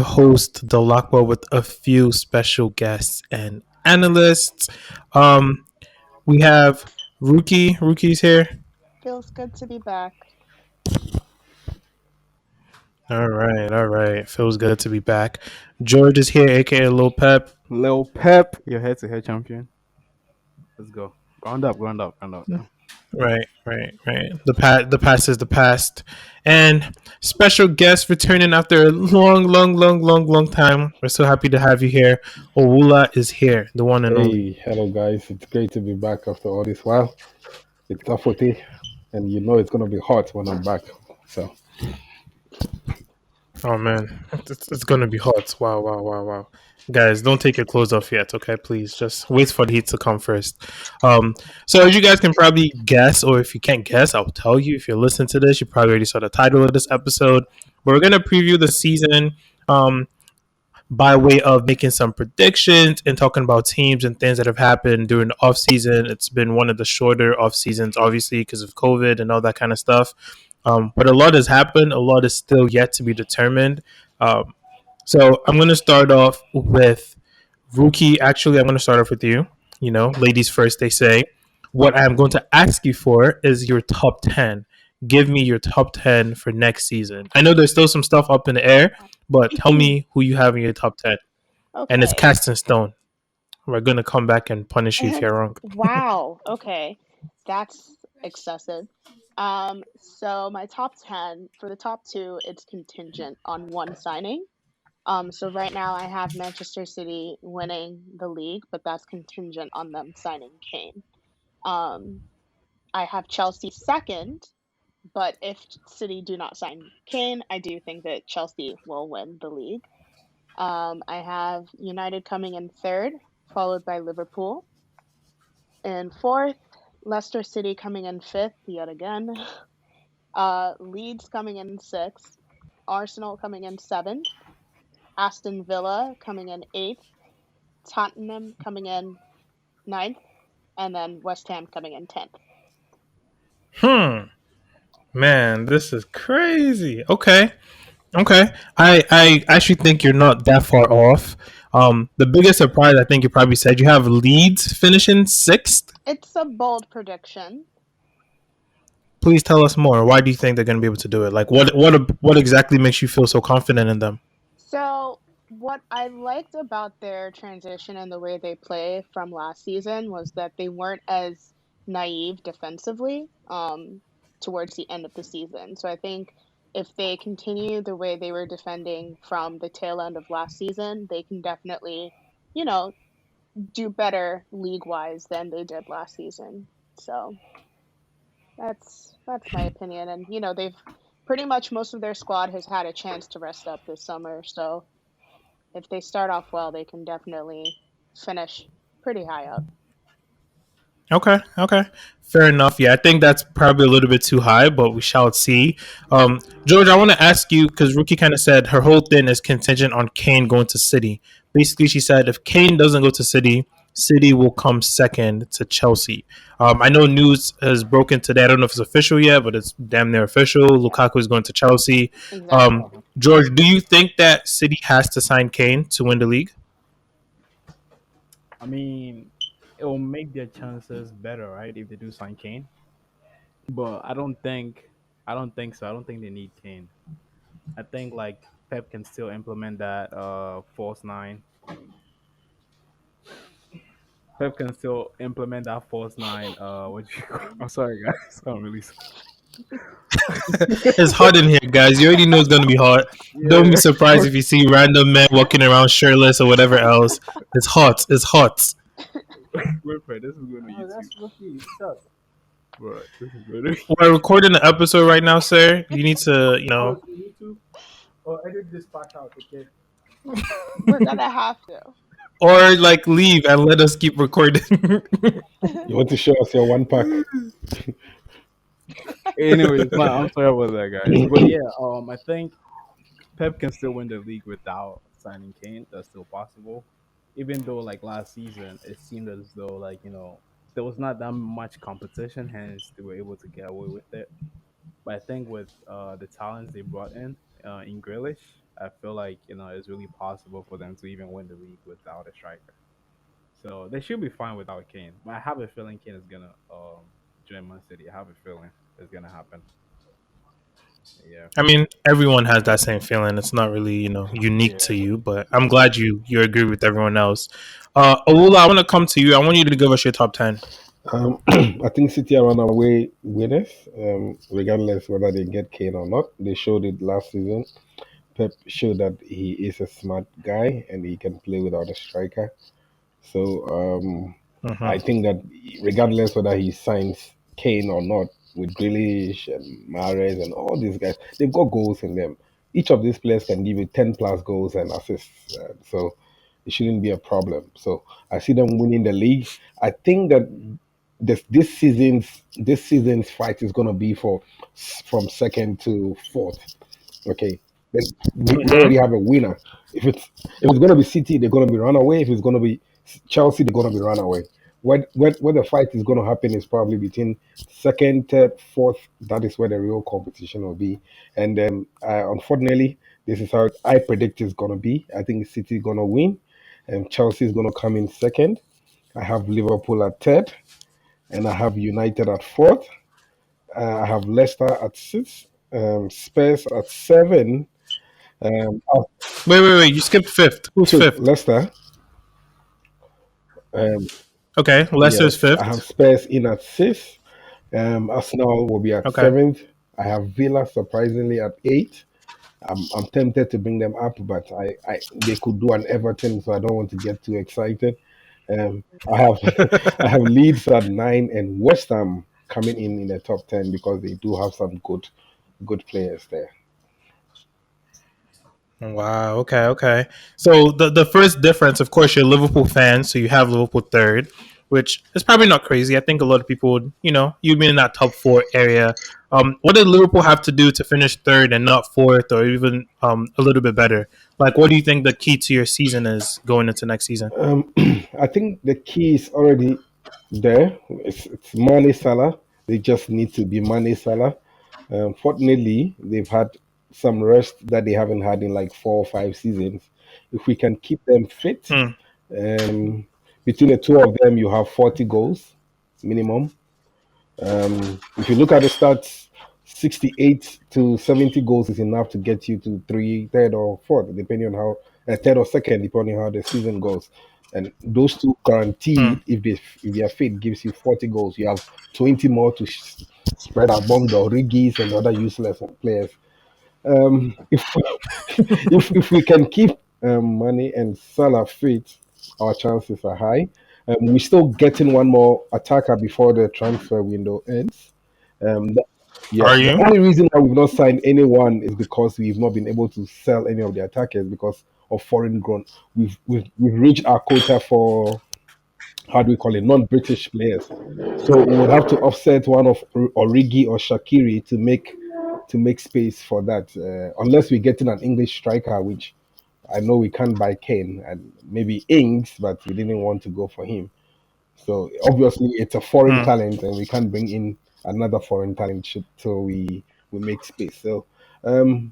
host, the Lockwell, with a few special guests and analysts. Um, we have Rookie. Rookie's here. Feels good to be back. All right, all right. Feels good to be back. George is here, aka Lil Pep. Lil Pep, your head to head champion. Let's go. Ground up, ground up, ground up. Right, right, right. The past is the past, and special guest returning after a long time. We're so happy to have you here. Owula is here, the one and only. Hey, hello guys. It's great to be back after all this while. It's Tafote, and you know it's gonna be hot when I'm back. So Oh man, it's gonna be hot. Wow, wow, wow, wow. Guys, don't take your clothes off yet, okay? Please, just wait for the heat to come first. So as you guys can probably guess, or if you can't guess, I'll tell you. If you're listening to this, you probably already saw the title of this episode. But we're gonna preview the season, by way of making some predictions and talking about teams and things that have happened during the off season. It's been one of the shorter off seasons, obviously because of COVID and all that kind of stuff. But a lot has happened. A lot is still yet to be determined. Um, so I'm going to start off with Rookie. Actually, I'm going to start off with you. You know, ladies first, they say. What I'm going to ask you for is your top 10. Give me your top 10 for next season. I know there's still some stuff up in the air, but tell me who you have in your top 10. And it's Okay. cast in stone. We're going to come back and punish you if you're wrong. Wow. Okay. That's excessive. So my top 10, for the top two, it's contingent on one signing. So right now I have Manchester City winning the league, but that's contingent on them signing Kane. Um, I have Chelsea second, but if City do not sign Kane, I do think that Chelsea will win the league. I have United coming in third, followed by Liverpool. In fourth, Leicester City coming in fifth yet again. Leeds coming in sixth. Arsenal coming in seventh. Aston Villa coming in eighth. Tottenham coming in ninth. And then West Ham coming in 10th. Hmm. Man, this is crazy. Okay. Okay. I actually think you're not that far off. The biggest surprise I think you probably said you have Leeds finishing sixth. It's a bold prediction. Please tell us more. Why do you think they're going to be able to do it? Like, what exactly makes you feel so confident in them? So, what I liked about their transition and the way they play from last season was that they weren't as naive defensively towards the end of the season. So, I think if they continue the way they were defending from the tail end of last season, they can definitely, you know, do better league wise than they did last season. So, that's my opinion. And, they've pretty much most of their squad has had a chance to rest up this summer. So, if they start off well, they can definitely finish pretty high up. Okay, okay, fair enough. Yeah, I think that's probably a little bit too high, but we shall see. George, I want to ask you because Rookie kind of said her whole thing is contingent on Kane going to City. Basically, she said if Kane doesn't go to City, City will come second to Chelsea. I know news has broken today. I don't know if it's official yet, but it's damn near official. Yeah, Lukaku is going to Chelsea. exactly. George, do you think that City has to sign Kane to win the league? I mean, it will make their chances better, right? If they do sign Kane. But I don't think so. I don't think they need Kane. I think like Pep can still implement that false nine. Pep can still implement that false nine. What you I'm sorry guys. I'm really sorry. It's hot in here, guys. You already know it's gonna be hot. Don't be Yeah. surprised if you see random men walking around shirtless or whatever else. It's hot. It's hot. Wait for it. This is going on oh, YouTube. that's lucky. Shut. Bro, this is good. We're recording the episode right now, sir. You need to, Oh, it's on YouTube. Oh, edit this part out, okay? We're gonna have to. or like leave and let us keep recording. You want to show us your one pack? Anyways, I'm sorry about that, guys. But yeah, I think Pep can still win the league without signing Kane. That's still possible. Even though like last season, it seemed as though like there was not that much competition, hence they were able to get away with it. But I think with the talents they brought in Grealish, I feel like it's really possible for them to even win the league without a striker. So they should be fine without Kane. But I have a feeling Kane is gonna join Man City. I have a feeling it's gonna happen. Yeah, I mean, everyone has that same feeling. It's not really, unique to yeah. you, but I'm glad you agree with everyone else. Olula, I want to come to you. I want you to give us your top 10. I think City are on our way winners, regardless whether they get Kane or not. They showed it last season. Pep showed that he is a smart guy and he can play without a striker. So I Mm-hmm. think that regardless whether he signs Kane or not, with Grealish and Mahrez and all these guys, they've got goals in them. Each of these players can give you 10 plus goals and assists. So it shouldn't be a problem. So I see them winning the league. I think that this season's fight is going to be for from second to fourth. Okay, then we already Mm-hmm. have a winner. If it's going to be City, they're going to be run away. If it's going to be Chelsea, they're going to be run away. Where the fight is going to happen is probably between second, third, fourth. That is where the real competition will be. And unfortunately, this is how I predict it's going to be. I think City is going to win, and Chelsea is going to come in second. I have Liverpool at third, and I have United at fourth. I have Leicester at six, Spurs at seven, oh, Wait. You skipped fifth. Who's fifth, fifth? Leicester. Um, Okay, Leicester's yes, I have fifth. Spurs in at sixth. Arsenal will be at Okay. seventh. I have Villa surprisingly at eighth. I'm tempted to bring them up, but they could do an Everton, so I don't want to get too excited. I have I have Leeds at nine and West Ham coming in the top 10 because they do have some good players there. Wow. Okay. So the first difference, of course, you're a Liverpool fan, so you have Liverpool third, which is probably not crazy. I think a lot of people would, you'd be in that top four area. What did Liverpool have to do to finish third and not fourth, or even a little bit better? Like, what do you think the key to your season is going into next season? I think the key is already there. It's Mane Salah. They just need to be Mane Salah. Fortunately, they've had some rest that they haven't had in like 4 or 5 seasons. If we can keep them fit, Hmm. between the two of them, you have 40 goals minimum. If you look at the stats, 68 to 70 goals is enough to get you to three, third or fourth, depending on how third or second, depending on how the season goes. And those two Hmm. guaranteed, if they are fit, gives you 40 goals. You have 20 more to spread among the Origis and the other useless players. If if we can keep Money and Salah fit, our chances are high. We're still getting one more attacker before the transfer window ends. Um, yeah, Are the you? only reason that we've not signed anyone is because we've not been able to sell any of the attackers because of foreign grown. We've reached our quota for, how do we call it, non-British players. So we would have to offset one of Origi or Shakiri to make space for that. Unless we're getting an English striker, which I know we can't buy Kane and maybe Ings, but we didn't want to go for him. So obviously it's a foreign Hmm. talent, and we can't bring in another foreign talent so we make space. So um,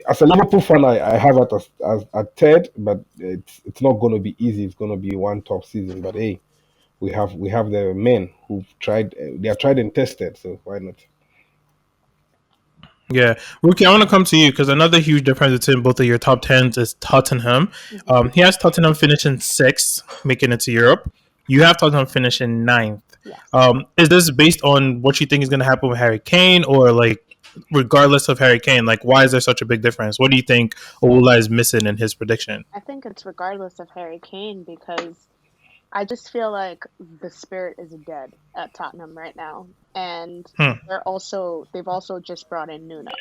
as a Liverpool fan, I have it as a third, but it's not going to be easy. It's going to be one tough season. But hey, we have the men who've tried. They are tried and tested. So why not? Yeah, Rookie, I want to come to you because another huge difference between both of your top tens is Tottenham. Hmm. He has Tottenham finishing sixth, making it to Europe. You have Tottenham finishing ninth. Yes. Is this based on what you think is going to happen with Harry Kane, or like regardless of Harry Kane, like why is there such a big difference? What do you think Ola is missing in his prediction? I think it's regardless of Harry Kane because I just feel like the spirit is dead at Tottenham right now. And Hmm. they've also just brought in Nuno.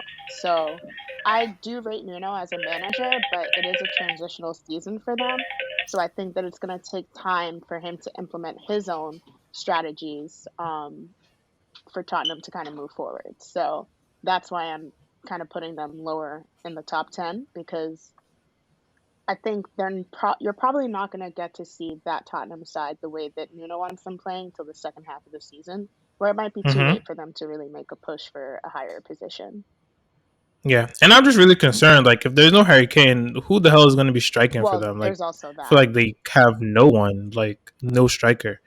So I do rate Nuno as a manager, but it is a transitional season for them. So I think that it's going to take time for him to implement his own strategies for Tottenham to kind of move forward. So that's why I'm kind of putting them lower in the top 10 because I think you're probably not going to get to see that Tottenham side the way that Nuno wants them playing till the second half of the season, where it might be too Mm-hmm. late for them to really make a push for a higher position. Yeah, and I'm just really concerned. Like, if there's no Harry Kane, who the hell is going to be striking for Well, them? Like, there's also I feel that. like they have no one, like no striker.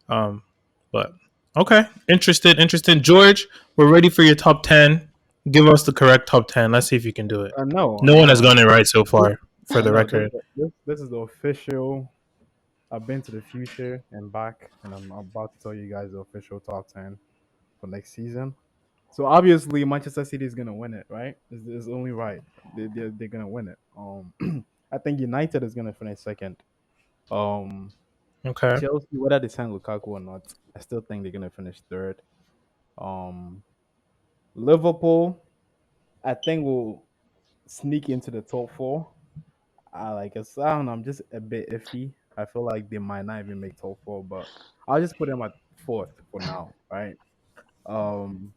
Um, but okay, interested. George, we're ready for your top 10. Give us the correct top 10. Let's see if you can do it. No, No one has gotten it right so this, far, for the no, record. this is the official. I've been to the future and back, and I'm about to tell you guys the official top 10 for next season. So obviously, Manchester City is gonna win it, right? It's only right. They're gonna win it. I think United is gonna finish second. Um, Okay. Chelsea, whether they sign Lukaku or not, I still think they're gonna finish third. Um, Liverpool, I think will sneak into the top four. I don't know. I'm just a bit iffy. I feel like they might not even make top four, but I'll just put them at fourth for now, right? Um,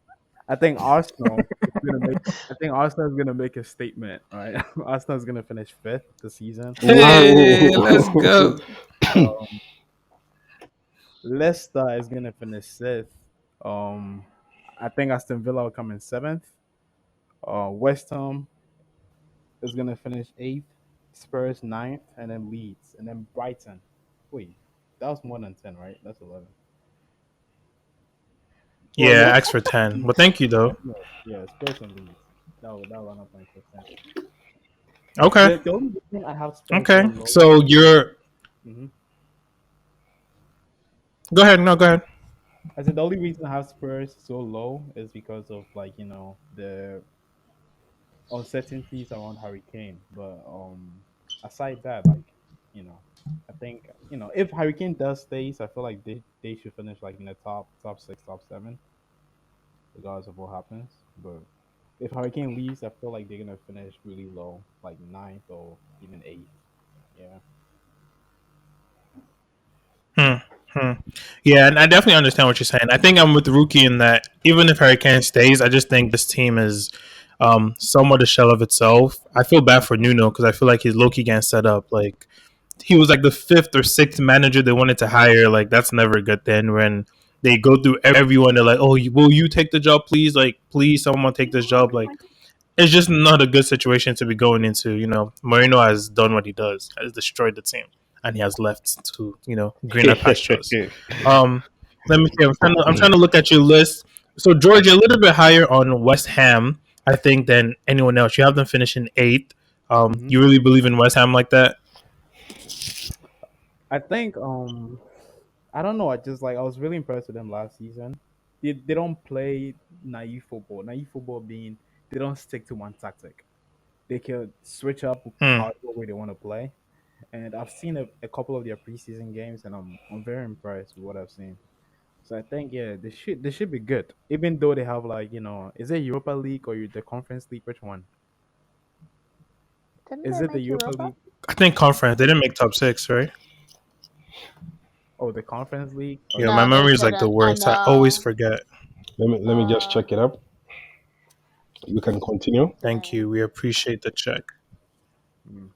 I think Arsenal is gonna make. I think Arsenal is gonna make a statement, right? Arsenal is gonna finish fifth this season. Hey, let's go. Wow. Um, Leicester is gonna finish sixth. Um, I think Aston Villa will come in seventh. West Ham is gonna finish eighth. Spurs ninth, and then Leeds, and then Brighton. Wait, that was more than 10, right? That's 11. Well, Yeah, yeah, X for 10. Well, thank you, though. yeah, yeah. Spurs and Leeds. That line up 9%. Okay. The only reason I have Spurs so Okay. low. So you're. hmm Go ahead. No, go ahead. I said the only reason I have Spurs so low is because of the uncertainties around Hurricane. But aside that, you know, I think if Hurricane does stays, I feel like they should finish like in the top six, top seven, regardless of what happens. But if Hurricane leaves, I feel like they're gonna finish really low, like ninth or even eighth. Yeah. Hmm. Hmm. Yeah, and I definitely understand what you're saying. I think I'm with Rookie in that even if Hurricane stays, I just think this team is somewhat a shell of itself. I feel bad for Nuno because I feel like he's low key getting set up. Like he was like the fifth or sixth manager they wanted to hire. Like that's never a good thing when they go through everyone. They're like, "Oh, will you take the job, please? Like, please, someone take this job." Like, it's just not a good situation to be going into. Marino has done what he does, has destroyed the team, and he has left to greener pastures. Um, Let me see. I'm trying to look at your list. So Georgia a little bit higher on West Ham, I think, than anyone else. You have them finishing eighth. hmm You really believe in West Ham like that? I think I don't know. I was really impressed with them last season. They don't play naive football. Naive football being they don't stick to one tactic. They can switch up Hmm. however way they want to play. And I've seen a couple of their preseason games, and I'm very impressed with what I've seen. So I think yeah, they should be good. Even though they have is it Europa League or the Conference League? Which one? Didn't Is they it the make Europa Europa? League? I think conference. They didn't make top six, right? Oh, the Conference League. Yeah, my No, Okay. they memory is like the didn't. I worst. I always know. forget. Let me just Uh, check it up. You can continue. Thank you. dang. We appreciate the check. Mm.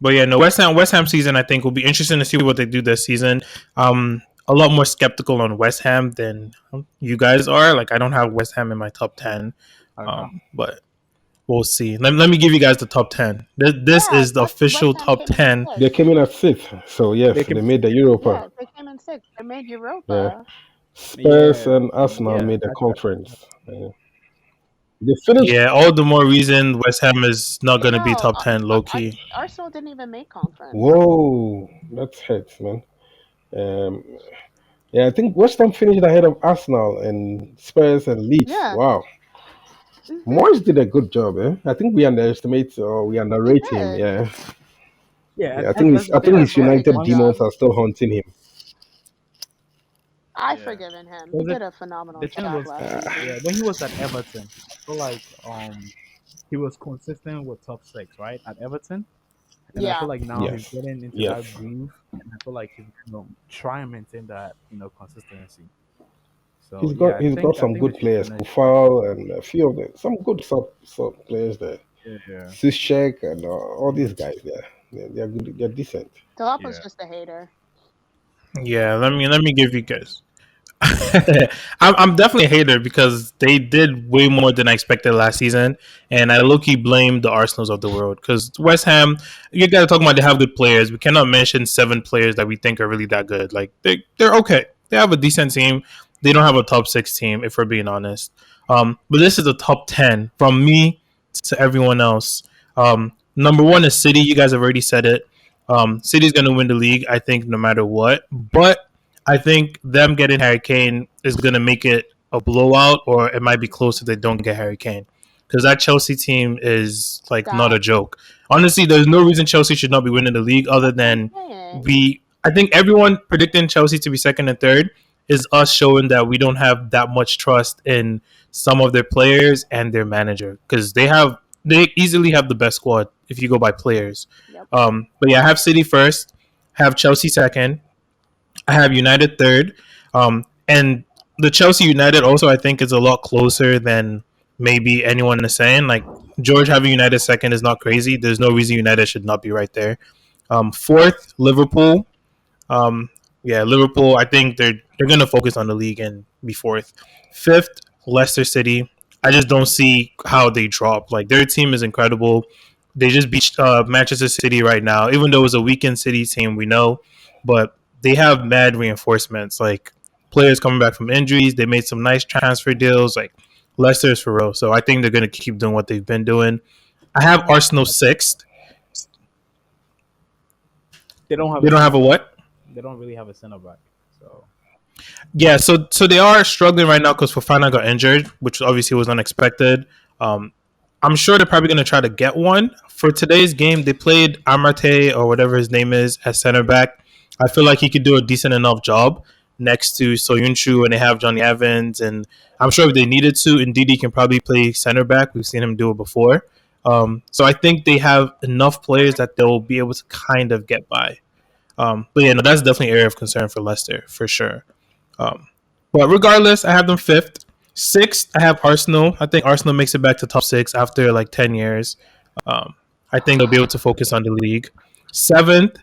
But yeah, no, West Ham season I think will be interesting to see what they do this season. A lot more skeptical on West Ham than you guys are. Like I don't have West Ham in my top 10. Okay. But we'll see. Let me give you guys the top 10. This Yeah, is the West official Ham top came in 10. They sixth. came in at fifth, so They yes, can. they made the Europa. Yeah, they came in sixth. They made Yeah, Europa. Spurs Yeah. and Arsenal Yeah. made the That's conference. They finished. Yeah, all the more reason West Ham is not going to be No, top 10 low key. Arsenal didn't even make conference. Whoa, that's hits, man. Um, yeah, I think West Ham finished ahead of Arsenal and Spurs and Leeds. Yeah. Wow, Mhm. Moyes did a good job, eh? I think we underestimate or we He underrate him. did. Yeah, yeah. yeah. I That's think that's his the I He thing. think did a his very United good Once demons job. are still haunting him. I've yeah. forgiven him. He Because did a phenomenal the thing job was last yeah season. when he was at Everton, I feel like he was consistent with top six right at Everton, and I feel Yeah. like now he's Yes, getting into yes. that groove, and I feel like he's try and maintain that consistency. So yeah, I He's got think I some think they good should players, finish like Kufal and a few of them. Some good sub players there. yeah Sischek and all these guys. Yeah, they're good. They're decent. Delapo's yeah just a hater. Yeah, let me give you guys. I'm definitely a hater because they did way more than I expected last season, and I low key blame the Arsenals of the world because West Ham. You got to talk about they have good players. We cannot mention 7 players that we think are really that good. Like they're okay. They have a decent team. They don't have a top 6 team if we're being honest. But this is a top 10 from me to everyone else. Number one is City. You guys have already said it. City's going to win the league, I think, no matter what. But I think them getting Harry Kane is going to make it a blowout, or it might be close if they don't get Harry Kane. Because that Chelsea team is like not a Stop. joke. Honestly, there's no reason Chelsea should not be winning the league other I'm than saying. we. I think everyone predicting Chelsea to be second and third is us showing that we don't have that much trust in some of their players and their manager because they easily have the best squad if you go by players. Yep. But yeah, I have City first, have Chelsea second, I have United third, and the Chelsea United also I think is a lot closer than maybe anyone is saying. Like George having United second is not crazy. There's no reason United should not be right there. Fourth, Liverpool. Um, yeah, Liverpool. I think they're going to focus on the league and be fourth. Fifth, Leicester City. I just don't see how they drop. Like their team is incredible. They just beat Manchester City right now, even though it was a weekend City team. We know, but they have mad reinforcements. Like players coming back from injuries. They made some nice transfer deals. Like Leicester is for real. So I think they're going to keep doing what they've been doing. I They have don't have Arsenal sixth. they don't have They a don't have center a back. what? They don't really have a center back. So Yeah, so they are struggling right now because Fofana got injured, which obviously was unexpected. Um, I'm sure they're probably going to try to get one for today's game. They played Amarte or whatever his name is at center back. I feel like he could do a decent enough job next to Soyuncu, and they have Johnny Evans, and I'm sure if they needed to, indeed he can probably play center back. We've seen him do it before. So I think they have enough players that they'll be able to kind of get by. But yeah, no, that's definitely an area of concern for Leicester for sure. Um, but regardless, I have them fifth. Sixth, I have Arsenal. I think Arsenal makes it back to top 6 after like 10 years. Um, I think they'll be able to focus on the league. Seventh,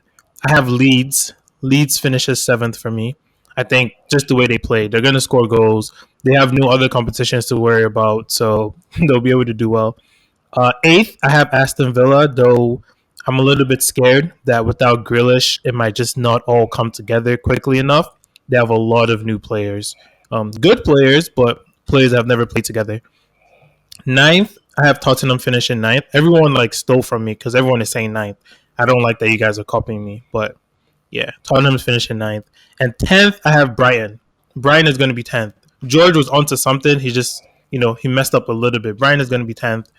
I have Leeds. Leeds finishes seventh for me. I think just the way they play, they're going to score goals. They have no other competitions to worry about, so they'll be able to do well. Eighth, I have Aston Villa, though I'm a little bit scared that without Grealish, it might just not all come together quickly enough. They have a lot of new players, good players, but players that have never played together. Ninth, I have Tottenham finishing ninth. Everyone like stole from me because everyone is saying ninth. I don't like that you guys are copying me, but yeah, Tottenham's finishing ninth. And 10th, I have Brighton. Brighton is going to be 10th. George was onto something. He just, he messed up a little bit. Brighton is going to be 10th.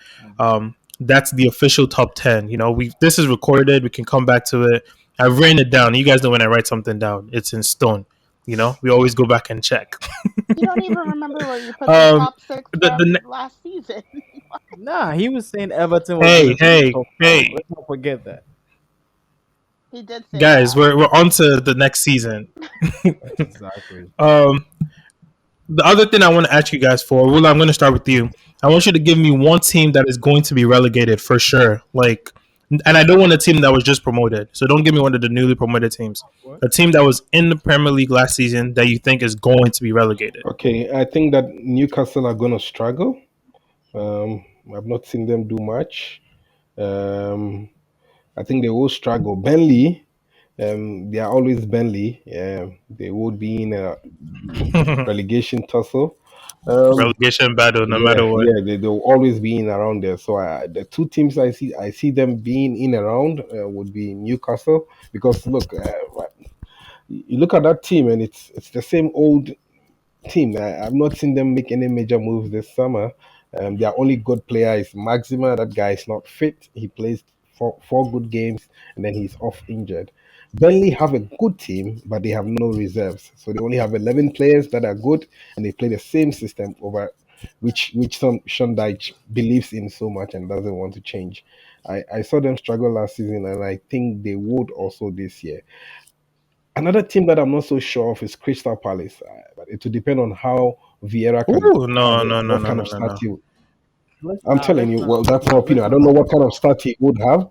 That's the official top 10. We this is recorded. We can come back to it. I've written it down. You guys know when I write something down, it's in stone. We always go back and check. You don't even remember where you put the um, top six the, from the last season. nah, he was saying Everton was hey gonna be in the hey top four. hey Let's not forget that. He did say guys, that. we're on to the next season. Exactly. um, the other thing I want to ask you guys for, well, I'm going to start with you. I want you to give me one team that is going to be relegated for sure. Like, and I don't want a team that was just promoted. So don't give me one of the newly promoted teams. What? A team that was in the Premier League last season that you think is going to be relegated. Okay, I think that Newcastle are going to struggle. I've not seen them do much. Um, I think they will struggle. Burnley, they are always Burnley. They would be in a relegation tussle. Um, Relegation battle, no yeah, matter what. yeah, they'll always be in around there. So the two teams I see them being in around would be Newcastle because look, you look at that team and it's the same old team. I've not seen them make any major moves this summer. Their only good player is Maxima. That guy is not fit. He plays four good games and then he's off injured. Burnley have a good team, but they have no reserves. So they only have 11 players that are good and they play the same system over which some Sean Dyche believes in so much and doesn't want to change. I saw them struggle last season and I think they would also this year. Another team that I'm not so sure of is Crystal Palace, but it will depend on how Vieira can Ooh, have no, it, no, no, what no, kind no, of no, start no. he. Let's I'm not. telling Let's you, not. well, that's my Let's opinion. I not don't know what forget. kind of start he would have.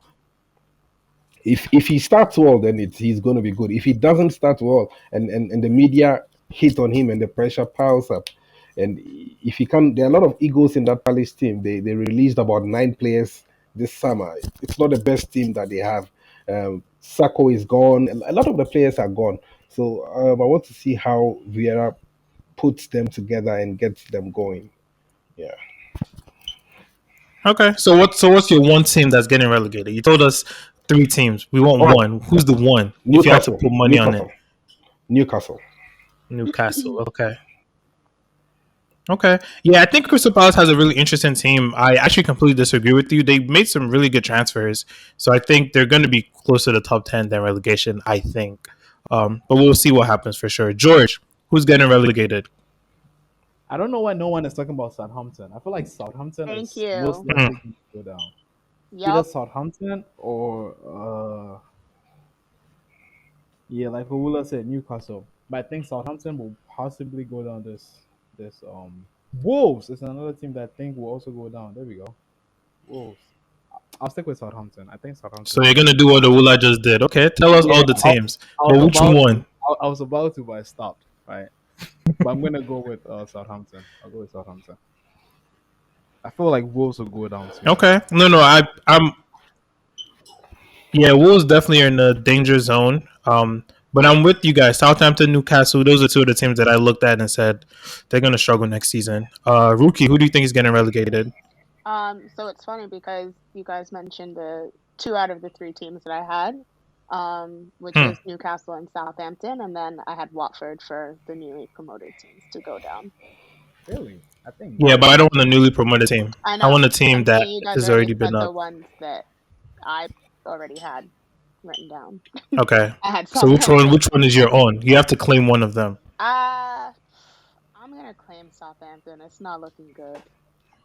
If he starts well, then he's going to be good. If he doesn't start well, and the media hit on him and the pressure piles up. And if he can, there are a lot of egos in that Palace team. They released about 9 players this summer. It's not the best team that they have. Sacco is gone. A lot of the players are gone. So I want to see how Vieira puts them together and gets them going. Yeah. Okay. So what's your one team that's getting relegated? You told us three teams. We want Oh, one. Who's the one? If you had to Newcastle. put money on it. Newcastle. Newcastle. Newcastle. Okay. Okay. Yeah, I think Crystal Palace has a really interesting team. I actually completely disagree with you. They made some really good transfers. So I think they're going to be closer to top 10 than relegation, I think. But we'll see what happens for sure. George, who's getting relegated? I don't know why no one is talking about Southampton. I feel like Southampton Thank is most you. Hmm. likely going to go down. Either Yep. Southampton or yeah, like Owula said, Newcastle. But I think Southampton will possibly go down this. Wolves is another team that I think will also go down. There we go. Wolves. I'll stick with Southampton. I think So Southampton you're will going go to do down. what the Wula just did. Okay. Tell us Yeah, all the teams. I But was which about to. one? I was about to, but I stopped. Right, but I'm gonna go with Southampton. I'll go with Southampton. I feel like Wolves will go down too. Okay. No. I'm Yeah, Wolves definitely are in the danger zone. But I'm with you guys. Southampton, Newcastle, those are two of the teams that I looked at and said they're going to struggle next season. Rookie, who do you think is getting relegated? So it's funny because you guys mentioned the two out of the three teams that I had, which Hmm. was Newcastle and Southampton, and then I had Watford for the newly promoted teams to go down. Really, I think Yeah, but Watford. I don't want a newly promoted team. I I want know. a team I'm that saying you guys has already already been said the up. ones that I already had written down. Okay. I had So which one? Southampton. Which one is your own? You have to claim one of them. Uh, I'm gonna claim Southampton. It's not looking good.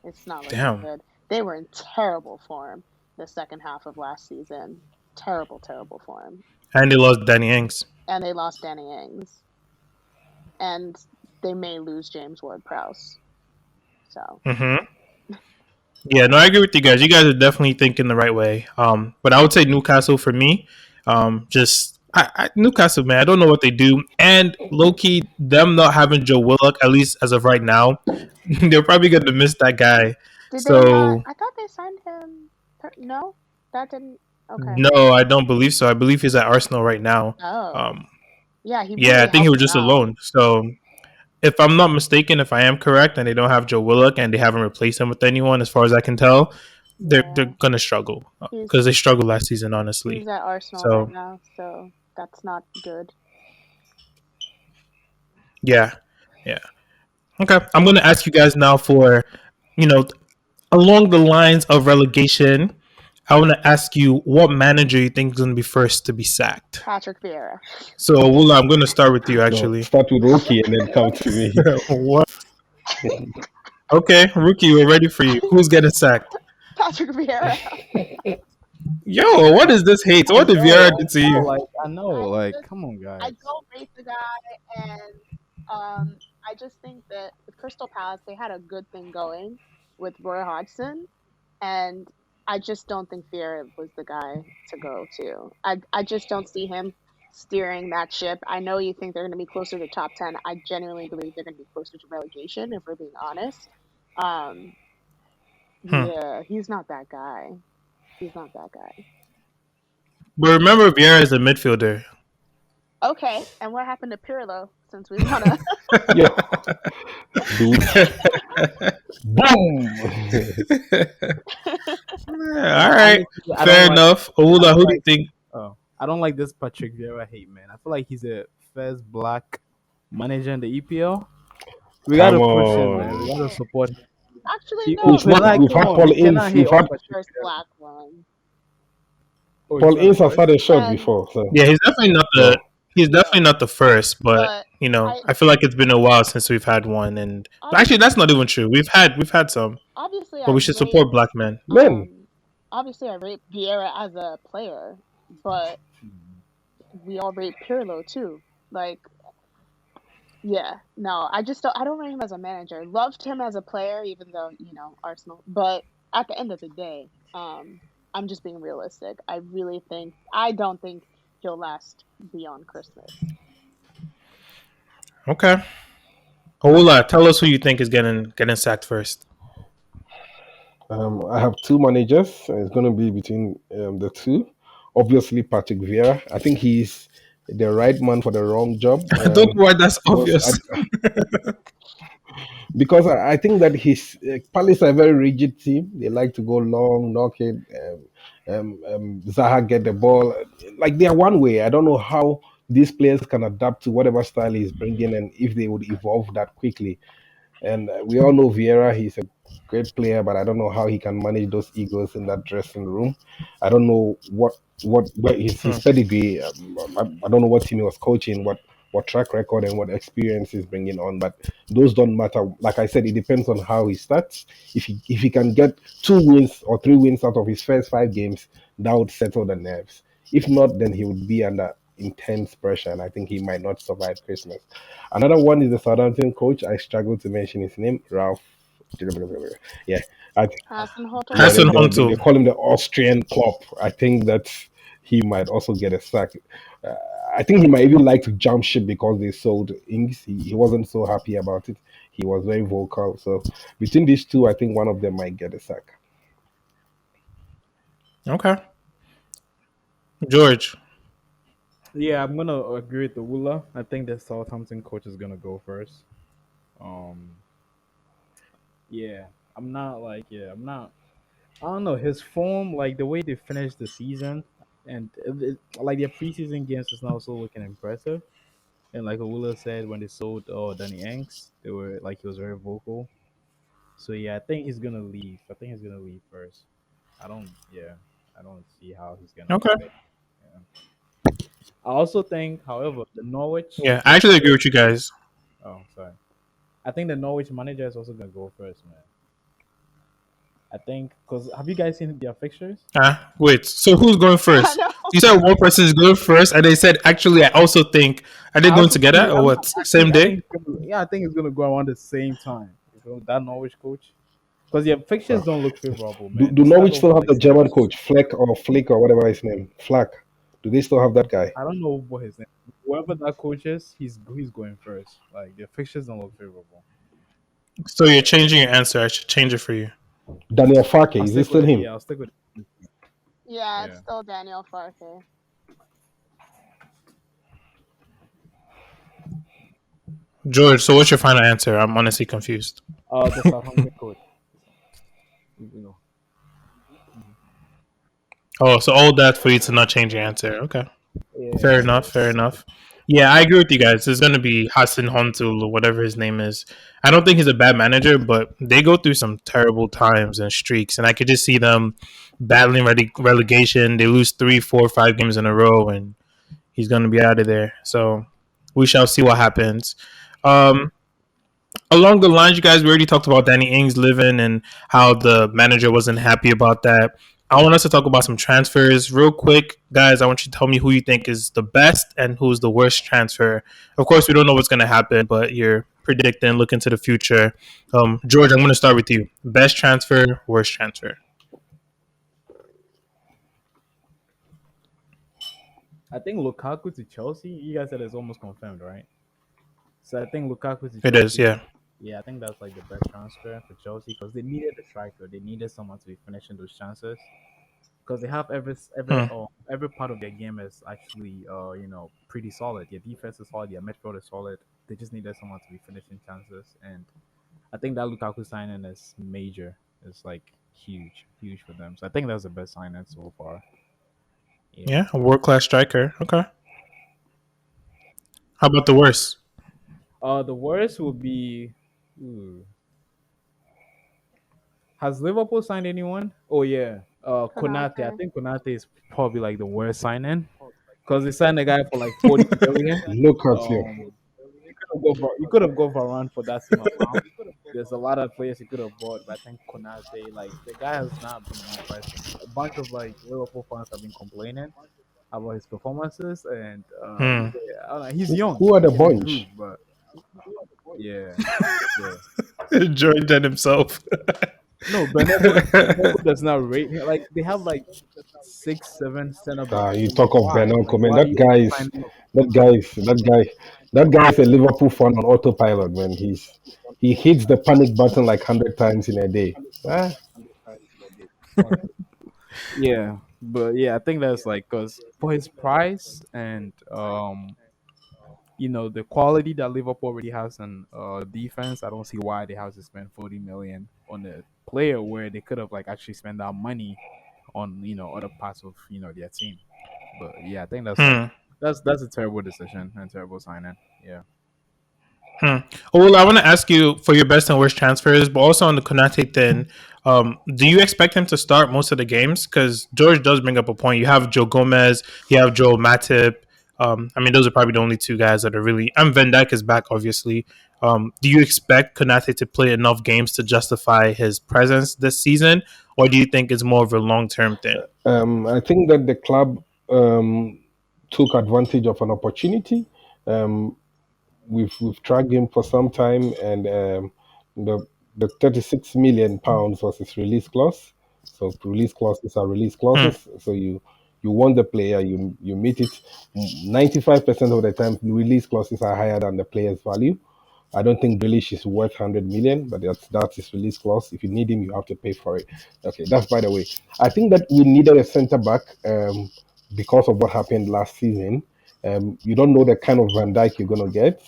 It's not looking Damn. good. They were in terrible form the second half of last season. Terrible, terrible form. And they lost Danny Ings. And they lost Danny Ings. And they may lose James Ward-Prowse. So, Mm-hmm. Yeah, no, I agree with you guys. You guys are definitely thinking the right way. But I would say Newcastle for me. Newcastle, man, I don't know what they do, and low key, them not having Joe Willock, at least as of right now, they're probably going to miss that guy. did they not? So I thought they signed him. No? That didn't. Okay. no, I don't believe so. I believe he's at Arsenal right now. Oh. Um, Yeah, he yeah, I really think he helped was them just out. alone. So if I'm not mistaken, if I am correct, and they don't have Joe Willock and they haven't replaced him with anyone, as far as I can tell, they're Yeah. gonna struggle He's because they struggled last season, honestly. he's at Arsenal right So now, so that's not good. yeah, yeah. Okay, I'm gonna ask you guys now for, you know, along the lines of relegation. I want to ask you what manager you think is going to be first to be sacked. Patrick Vieira. So, Wula, I'm going to start with you No, actually. start with Rookie and then come to me. What? Okay, Rookie, we're ready for you. Who's getting sacked? Patrick Vieira. Yo, what is this hate? I What did Vieira know, do to I know, you? like I know, I like just come on, I guys. don't rate the guy, and I just think that with Crystal Palace they had a good thing going with Roy Hodgson, and I just don't think Vieira was the guy to go to. I just don't see him steering that ship. I know you think they're going to be closer to top 10. I genuinely believe they're going to be closer to relegation, if we're being honest. Um, Hmm. yeah, he's not that guy. He's not that guy. But remember, Vieira is a midfielder. Okay, and what happened to Pirlo since we want to? Yo, dude. Boom. All right, Honestly, I don't fair like. enough. I Wula, don't who do you like. think? Oh, I don't like this Patrick Vieira hate, man. I feel like he's a first black manager in the EPL. We Come gotta push him, man. We gotta on. support him. Actually, You, no, not like, We've come had on, Paul you everyone. cannot Ince. hate We've on had Patrick First Vieira. black one. Oh, he's Paul not the Ince has first. had a shot And before. So Yeah, he's definitely not the no. he's yeah, definitely not the first, but but I I feel like it's been a while since we've had one, and actually obviously that's not even true. We've had some, obviously but I we should rate support black men. Men. obviously I rate Vieira as a player, but we all rate Pirlo too. Like, yeah, no, I don't rate him as a manager. Loved him as a player, even though Arsenal. But at the end of the day, I'm just being realistic. I don't think he'll last beyond Christmas. Okay. Ola, tell us who you think is getting sacked first. I have two managers, and it's going to be between the two. Obviously, Patrick Vieira. I think he's the right man for the wrong job. Don't worry, that's Because obvious. I think that his Palace are a very rigid team. They like to go long, knock it. Zaha get the ball. Like they are one way. I don't know how these players can adapt to whatever style he's bringing and if they would evolve that quickly. And we all know Vieira, he's a great player, but I don't know how he can manage those egos in that dressing room. I don't know what his Hmm. pedigree. I don't know what team he was coaching, what track record and what experience he's bringing on. But those don't matter. Like I said, it depends on how he starts. If he can get 2 wins or 3 wins out of his first 5 games, that would settle the nerves. If not, then he would be under intense pressure, and I think he might not survive Christmas. Another one is the Southampton coach. I struggle to mention his name, Ralph. Yeah, I, Hasenhotel. yeah. Hassan They Honto. call him the Austrian Klopp. I think that he might also get a sack. Uh, I think he might even like to jump ship because they sold Ings. He wasn't so happy about it. He was very vocal. So between these two, I think one of them might get a sack. Okay. George. Yeah, I'm gonna agree with the Wula. I think the Southampton coach is gonna go first. Um, yeah, I'm not. I don't know his form, like the way they finished the season, and like their preseason games is now also looking impressive. And like Willa said, when they sold Danny Yanks, they were like he was very vocal. So yeah, I think he's gonna leave. I think he's gonna leave first. Yeah, I don't see how he's gonna Okay. stay. Yeah. I also think, however, the Norwich Yeah, I actually agree manager. with you guys. Oh, sorry. I think the Norwich manager is also gonna go first, man. I think because have you guys seen their fixtures? Wait. So who's going I first? know. You said one person is going first, and they said actually I also think are they I going also together think or I'm what? not Same actually. I day? think it's gonna, yeah, I think it's gonna go around the same time. That Norwich coach, because your fixtures Uh, don't look favorable, do, man. do They start Norwich off still with have like the six German losses. coach, Fleck or Flick or whatever his name? Flack. Do they still have that guy? I don't know what his name. Whoever that coach is, he's going first. Like their fixtures don't look favorable. So you're Yeah, changing your answer. I should change it for you. Daniel Farke, I'll is it stick with still it. him? Yeah, I'll stick with it. Yeah, it's Yeah. still Daniel Farke. George, so what's your final answer? I'm honestly confused. The Southampton coach. You know. Mhm. Oh, so all that for you to not change your answer. Okay. Fair Yeah, enough. Fair enough. Yeah, I agree with you guys. It's going to be Hassan Hontul or whatever his name is. I don't think he's a bad manager, but they go through some terrible times and streaks, and I could just see them battling relegation. They lose 3, 4, 5 games in a row, and he's going to be out of there. So we shall see what happens. Um, Along the lines, you guys, we already talked about Danny Ings living and how the manager wasn't happy about that. I want us to talk about some transfers real quick, guys. I want you to tell me who you think is the best and who's the worst transfer. Of course, we don't know what's going to happen, but you're predicting, looking to the future. George, I'm going to start with you. Best transfer, worst transfer. I think Lukaku to Chelsea. You guys said it's almost confirmed, right? So I think Lukaku to It is, Chelsea. yeah. Yeah, I think that's like the best transfer for Chelsea because they needed a striker. They needed someone to be finishing those chances because they have Hmm. every part of their game is actually pretty solid. Their defense is solid. Their midfield is solid. They just needed someone to be finishing chances, and I think that Lukaku signing is major. It's like huge, huge for them. So I think that's the best signing so far. Yeah. Yeah, a world class striker. Okay. How about the worst? The worst will be. Ooh. Has Liverpool signed anyone? Oh yeah. Konate. I Konate. think Konate is probably like the worst signing because they signed a guy for like 40 million. Look at you. You could have gone for around for that same amount. There's a lot of players you could have bought, but I think Konate, like the guy has not been impressing. A bunch of like Liverpool fans have been complaining about his performances, and Hmm. yeah, I don't know, he's young. Who are He the can bunch? improve, but yeah, yeah. Jordan himself. No, Benego does not rate him. Like they have like 6, 7 center backs. You I'm like, talk of Ben why? Uncle, Like man. why are That you guy is signing? that guy is that guy. That guy is a Liverpool fan on autopilot, man. He hits the panic button like 100 times in a day. Ah, Yeah, but yeah, I think that's like because for his price and the quality that Liverpool already has in defense, I don't see why they have to spend 40 million on a player where they could have like actually spent that money on other parts of their team. But yeah, I think that's like Hmm. that's a terrible decision and terrible signing. Yeah. Hmm. Oh, well, I want to ask you for your best and worst transfers, but also on the Konate thing. Do you expect him to start most of the games? Because George does bring up a point. You have Joe Gomez, you have Joel Matip. I mean, those are probably the only two guys that are really. And Van Dijk is back, obviously. Do you expect Konate to play enough games to justify his presence this season, or do you think it's more of a long term thing? I think that the club took advantage of an opportunity. Um, we've tracked him for some time, and the the 36 million pounds was his release clause. So release clauses are release Hmm. clauses. So you want the player, you meet it. 95% of the time, release clauses are higher than the player's value. I don't think Grealish is worth 100 million, but that's his release clause. If you need him, you have to pay for it. Okay, that's by the way. I think that we needed a centre back because of what happened last season. You don't know the kind of Van Dijk you're gonna get.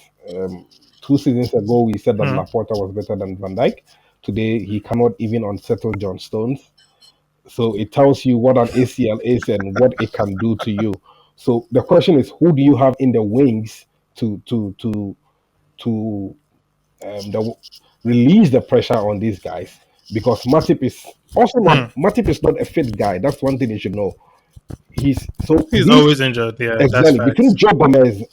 2 seasons ago, we said that Hmm. Laporta was better than Van Dijk. Today, he cannot even unsettle John Stones. So it tells you what an ACL is and what it can do to you. So the question is, who do you have in the wings to release the pressure on these guys? Because Matip is also not Hmm. Matip is not a fit guy. That's one thing you should know. He's so He's these always injured. Yeah, that's exactly facts.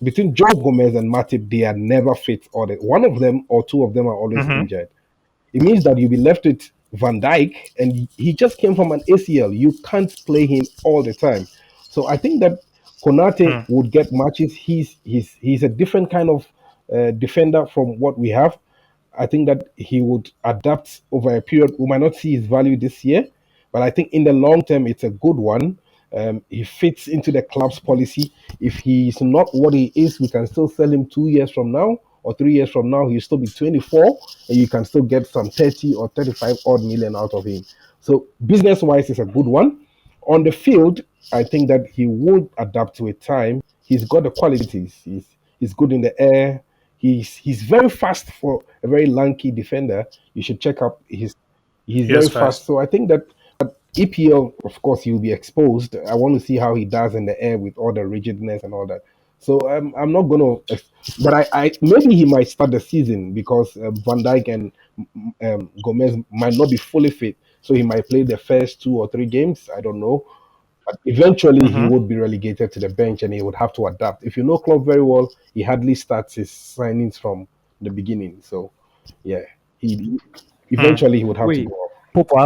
between Joe Gomez and Matip, they are never fit. Or one of them or two of them are always Hmm. injured. It means that you'll be left with Van Dijk, and he just came from an ACL. You can't play him all the time. So I think that Konate Hmm. would get matches. He's a different kind of defender from what we have. I think that he would adapt over a period. We might not see his value this year, but I think in the long term, it's a good one. He fits into the club's policy. If he's not what he is, we can still sell him 2 years from now or 3 years from now. He'll still be 24, and you can still get some 30 or 35 odd million out of him. So business wise, it's a good one. On the field, I think that he would adapt with time. He's got the qualities. He's good in the air. He's very fast for a very lanky defender. You should check up he's He is very fast. fast. So I think that EPL, of course, he'll be exposed. I want to see how he does in the air with all the rigidness and all that. So I'm not gonna, but I maybe he might start the season because Van Dijk and Gomez might not be fully fit, so he might play the first 2 or 3 games. I don't know. But eventually, he Hmm. would be relegated to the bench and he would have to adapt. If you know Klopp very well, he hardly starts his signings from the beginning. So, yeah, he Hmm. eventually he would have to go Wait, off. Popo, I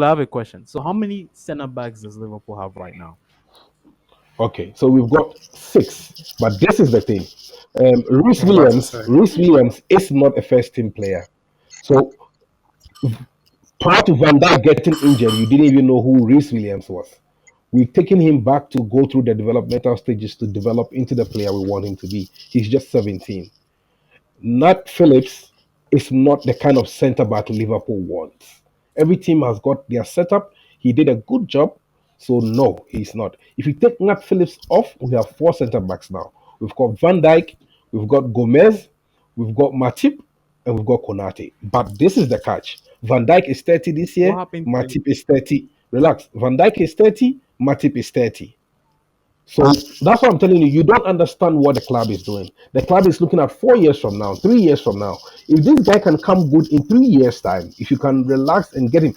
have a question. So how many center backs does Liverpool have right now? Okay, so we've got six, but this is the thing. Reese I'm about to Williams, say. Reese Williams is not a first team player. So prior to Van Dijk getting injured, you didn't even know who Reese Williams was. We've taken him back to go through the developmental stages to develop into the player we want him to be. He's just 17. Nat Phillips is not the kind of centre back Liverpool wants. Every team has got their setup. He did a good job. So, no, he's not. If you take Nat Phillips off, we have four centre backs now. We've got Van Dijk, we've got Gomez, we've got Matip, and we've got Konate. But this is the catch. Van Dijk is 30 this What year, happened to Matip is 30. Relax. Van Dijk is 30, Matip is 30. So that's what I'm telling you. You don't understand what the club is doing. The club is looking at 4 years from now, 3 years from now. If this guy can come good in 3 years' time, if you can relax and get him.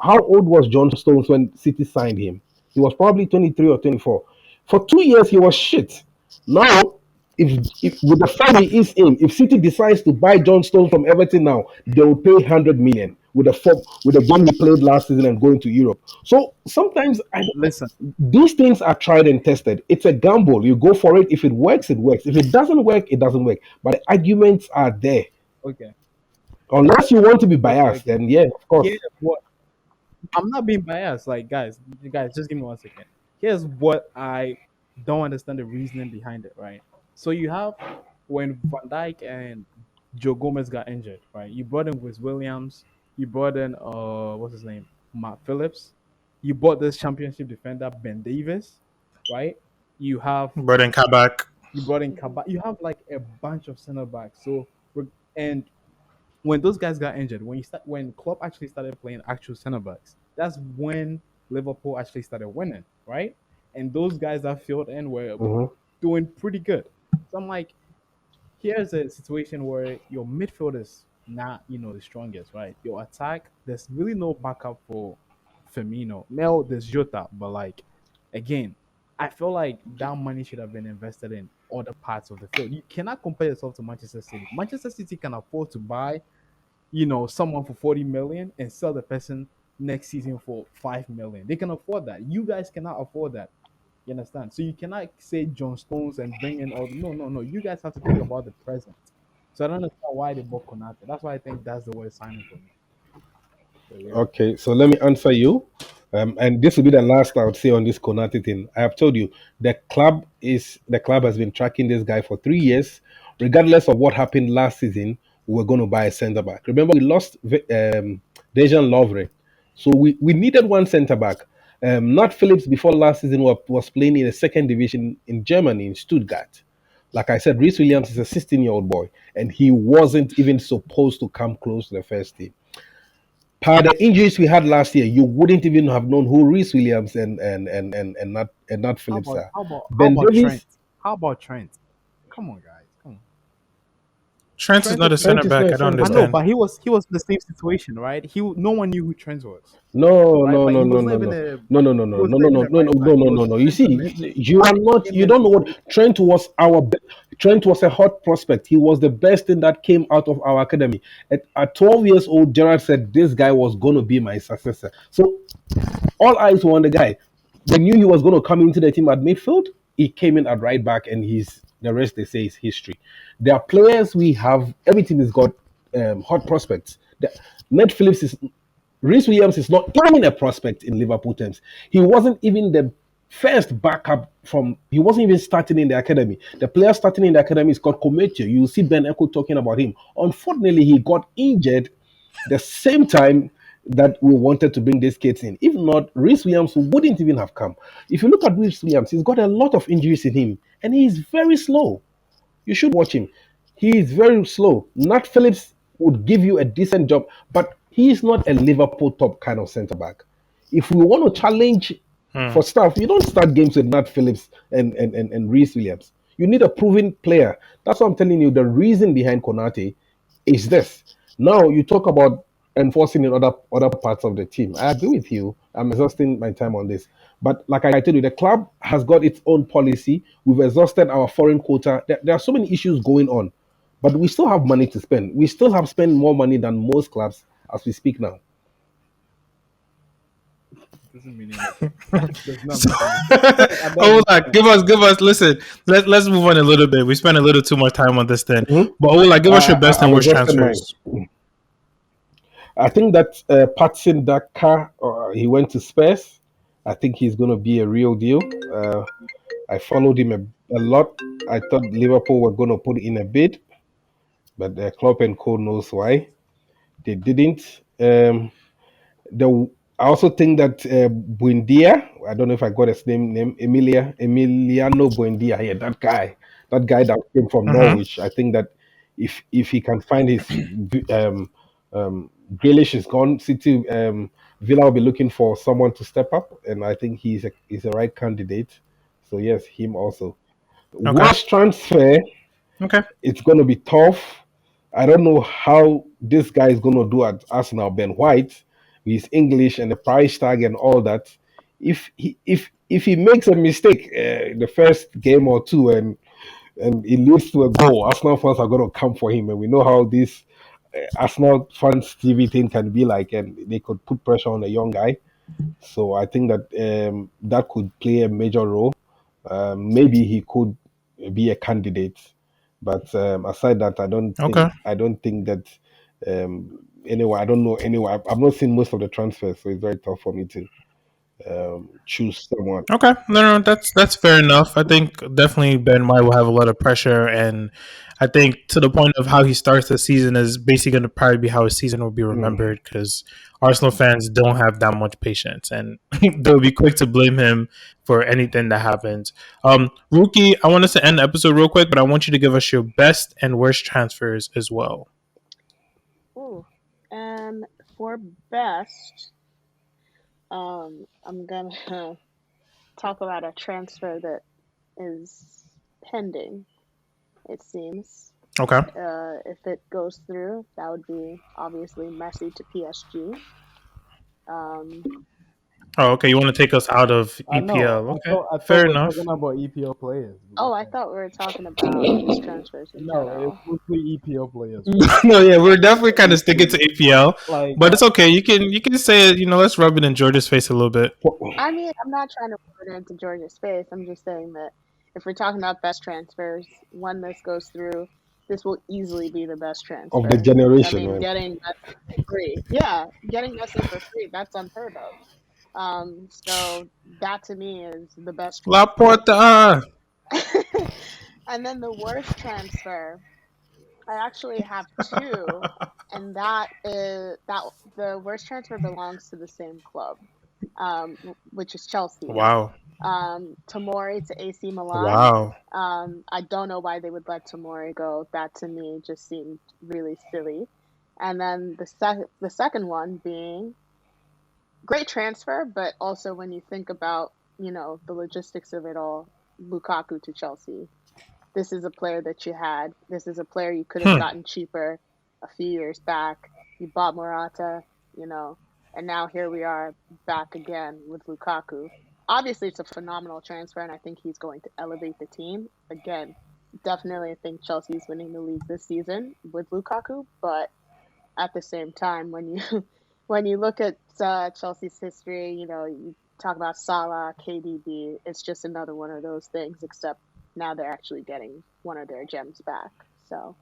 How old was John Stones when City signed him? He was probably 23 or 24. For 2 years, he was shit. Now, if with the family is in, if City decides to buy John Stones from Everton now, they will pay 100 million with the game he played last season and going to Europe. So sometimes listen? these things are tried and tested. It's a gamble. You go for it. If it works, it works. If it doesn't work, it doesn't work. But the arguments are there. Okay, Unless you want to be okay, biased, okay. then yeah, of course. Here's what I'm not being biased. Like guys, just give me 1 second. Here's what I don't understand the reasoning behind it. Right. So you have when Van Dijk and Joe Gomez got injured, right? You brought in Wes Williams. You brought in what's his name, Matt Phillips. You bought this championship defender Ben Davis, right? You have Burden Kabak. you brought in Kaba. You have like a bunch of center backs. So and when those guys got injured, when Klopp actually started playing actual center backs, that's when Liverpool actually started winning, right? And those guys that filled in were Hmm. doing pretty good. So I'm like, here's a situation where your midfield is not, the strongest, right? Your attack, there's really no backup for Firmino. Now there's Jota, but like again, I feel like that money should have been invested in other parts of the field. You cannot compare yourself to Manchester City. Manchester City can afford to buy, someone for 40 million and sell the person next season for 5 million. They can afford that. You guys cannot afford that. You understand? So you cannot say John Stones and bring in all. No, no, no. You guys have to think about the present. So I don't understand why they bought Konate. That's why I think that's the worst signing for me. So yeah. Okay, so let me answer you. And this will be the last I would say on this Konate thing. I have told you the club has been tracking this guy for 3 years. Regardless of what happened last season, we were going to buy a centre back. Remember, we lost Dejan Lovre, so we needed one centre back. Not Phillips before last season was playing in the second division in Germany in Stuttgart. Like I said, Reece Williams is a 16-year-old boy, and he wasn't even supposed to come close to the first team. Per the injuries we had last year, you wouldn't even have known who Reese Williams and not How Phillips about are. how about how Ben about Trent? Davis, How about Trent? Come on, guys. Come on. Trent is Trent not is a a center Trent is not back. a I don't center I back. know, understand. but he was in the same situation, right? No one knew who Trent was, No, right? no, But no, he no, was no, not even no, a no, no, no, he no, was no, not no, even no, a no, right no, back. no, He no, was no, no. You defensive see, mid. you are When he not. came You in, don't know what Trent was. Trent was a hot prospect. He was the best thing that came out of our academy. At 12 years old, Gerard said this guy was going to be my successor. So all eyes were on the guy. They knew he was going to come into the team at midfield. He came in at right back, and the rest they say is history. There are players we have. Every team has got hot prospects. Ned Phillips is Reece Williams is not even a prospect in Liverpool terms. He wasn't even the first backup from. He wasn't even starting in the academy. The player starting in the academy is called Komeche. You see Ben Echo talking about him. Unfortunately, he got injured the same time that we wanted to bring these kids in. If not, Reece Williams wouldn't even have come. If you look at Reece Williams, he's got a lot of injuries in him, and he's very slow. You should watch him. He is very slow. Nat Phillips would give you a decent job, but he is not a Liverpool top kind of centre back. If we want to challenge Hmm. for stuff, you don't start games with Nat Phillips and Reece Williams. You need a proven player. That's what I'm telling you. The reason behind Konate is this. Now you talk about enforcing in other parts of the team. I agree with you. I'm exhausting my time on this. But like I told you, the club has got its own policy. We've exhausted our foreign quota. There are so many issues going on, but we still have money to spend. We still have spent more money than most clubs as we speak now. Doesn't mean anything. Does not So, mean anything. At that oh, means like, give us. Listen, let's move on a little bit. We spent a little too much time on this then. Mhm. But oh, like, give us your best and I've worst exhausted mine. transfers. I think that Patson Daka, he went to Spurs. I think he's going to be a real deal. I followed him a lot. I thought Liverpool were going to put in a bid, but Klopp and Co knows why they didn't. The I also think that Buendia, I don't know if I got his name Emiliano Buendia. Yeah, that guy that came from Mm-hmm. Norwich. I think that if he can find his Grealish is gone, City Villa will be looking for someone to step up, and I think he's a right candidate. So yes, him also. Okay. Worst transfer, Okay. it's going to be tough. I don't know how this guy is going to do at Arsenal, Ben White, with his English and the price tag and all that. If he makes a mistake the first game or two and it leads to a goal, Arsenal fans are going to come for him, and we know how this Arsenal fans TV thing can be like, and they could put pressure on a young guy. So I think that that could play a major role. Maybe he could be a candidate, but aside that, Okay. I don't think that anyway. I don't know anyway. I've not seen most of the transfers, so it's very tough for me to. choose someone. Okay, no, that's fair enough. I think definitely Ben White will have a lot of pressure, and I think to the point of how he starts the season is basically going to probably be how his season will be Mm. remembered because Arsenal fans don't have that much patience, and they'll be quick to blame him for anything that happens. Rookie, I want us to end the episode real quick, but I want you to give us your best and worst transfers as well. Ooh. And for best, I'm gonna talk about a transfer that is pending. It seems. Okay. If it goes through, that would be obviously Messi to PSG. Um, Oh, okay. You want to take us out of I know. EPL? I Okay, thought I thought fair we are enough. talking about EPL players. But oh, I okay. thought we were talking about just transfers in No, it's general. mostly EPL players, bro. No, yeah, we're definitely kind of sticking to APL, Like, but it's okay. You can say it. Let's rub it in George's face a little bit. I mean, I'm not trying to put it into Georgia's face. I'm just saying that if we're talking about best transfers, when this goes through, this will easily be the best Of the transfer. I generation, mean, man. getting Messi for free, yeah, getting Messi for free, that's unheard of. So that to me is the best La transfer. Porta. And then the worst transfer, I actually have two, and that is that the worst transfer belongs to the same club, which is Chelsea. Wow. Tomori to AC Milan. Wow. I don't know why they would let Tomori go. That to me just seemed really silly. And then the second one being great transfer, but also when you think about the logistics of it all, Lukaku to Chelsea. This is a player that you had. This is a player you could have Hmm. gotten cheaper a few years back. You bought Morata, you know, and now here we are back again with Lukaku. Obviously, it's a phenomenal transfer, and I think he's going to elevate the team. Again, definitely, I think Chelsea's winning the league this season with Lukaku, but at the same time, when you when you look at Chelsea's history, you talk about Salah, KDB. It's just another one of those things. Except now they're actually getting one of their gems back. So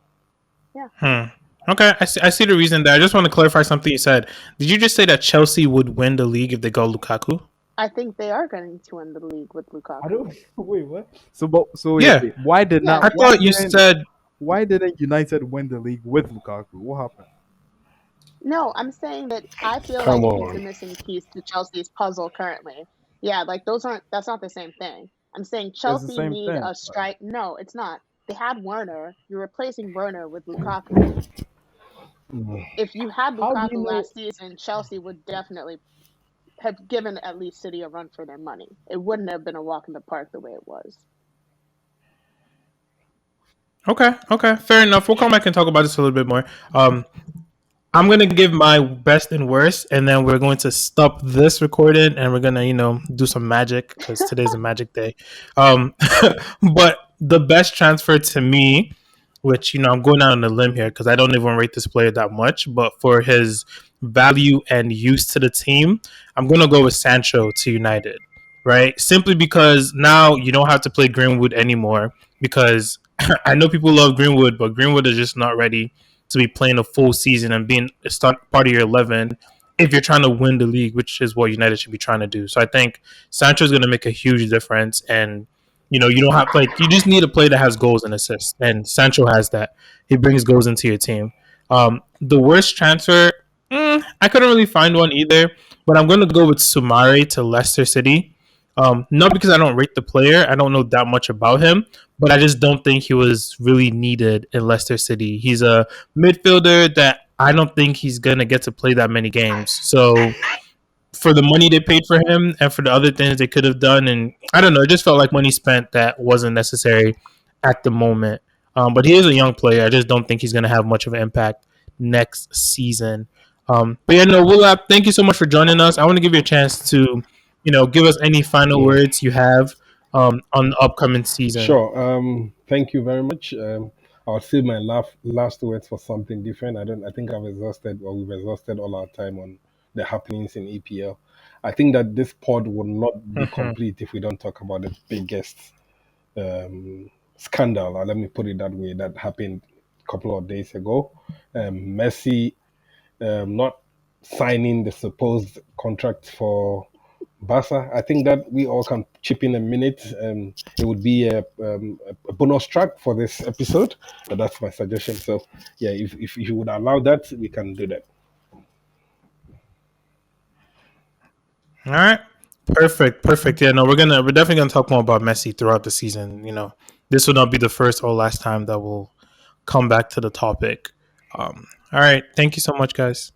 yeah, Hmm. Okay, I see the reason there. I just want to clarify something you said. Did you just say that Chelsea would win the league if they got Lukaku? I think they are going to win the league with I Lukaku. don't wait. What? So wait, Yeah. wait. Why did Yeah, not? I thought you said. Why didn't United win the league with Lukaku? What happened? no, I'm saying that I feel Come like he's the on. missing piece to Chelsea's puzzle currently. Yeah, like that's not the same thing. I'm saying It's the Chelsea same need thing. a strike. No, it's not. They had Werner. You're replacing Werner with Lukaku. If you had How do you Lukaku know? last season, Chelsea would definitely have given at least City a run for their money. It wouldn't have been a walk in the park the way it was. Okay, okay, fair enough. We'll come back and talk about this a little bit more. Um, I'm gonna give my best and worst, and then we're going to stop this recording, and we're gonna, do some magic because today's a magic day. Um, but the best transfer to me, which I'm going out on a limb here because I don't even rate this player that much, but for his value and use to the team, I'm gonna go with Sancho to United, right? Simply because now you don't have to play Greenwood anymore because I know people love Greenwood, but Greenwood is just not ready to be playing a full season and being a start part of your 11 if you're trying to win the league, which is what United should be trying to do. So I think Sancho is going to make a huge difference. And, you don't have, like, you just need a player that has goals and assists. And Sancho has that. He brings goals into your team. The worst transfer, I couldn't really find one either, but I'm going to go with Sumare to Leicester City. Not because I don't rate the player, I don't know that much about him, but I just don't think he was really needed in Leicester City. He's a midfielder that I don't think he's gonna get to play that many games. So for the money they paid for him and for the other things they could have done, and I don't know, it just felt like money spent that wasn't necessary at the moment. But he is a young player. I just don't think he's gonna have much of an impact next season. But yeah, no, Willap, thank you so much for joining us. I want to give you a chance to, give us any final Mm. words you have on the upcoming season. Sure. Thank you very much. I'll save my last words for something different. I think I've exhausted, or we've exhausted all our time on the happenings in EPL. I think that this pod will not be Mhm. complete if we don't talk about the biggest scandal, or let me put it that way, that happened a couple of days ago. Messi not signing the supposed contract for Barca. I think that we all can chip in a minute. It would be a bonus track for this episode. But that's my suggestion. So yeah, if you would allow that, we can do that. All right. Perfect. Perfect. Yeah, no, we're definitely gonna talk more about Messi throughout the season. This will not be the first or last time that we'll come back to the topic. All right. Thank you so much, guys.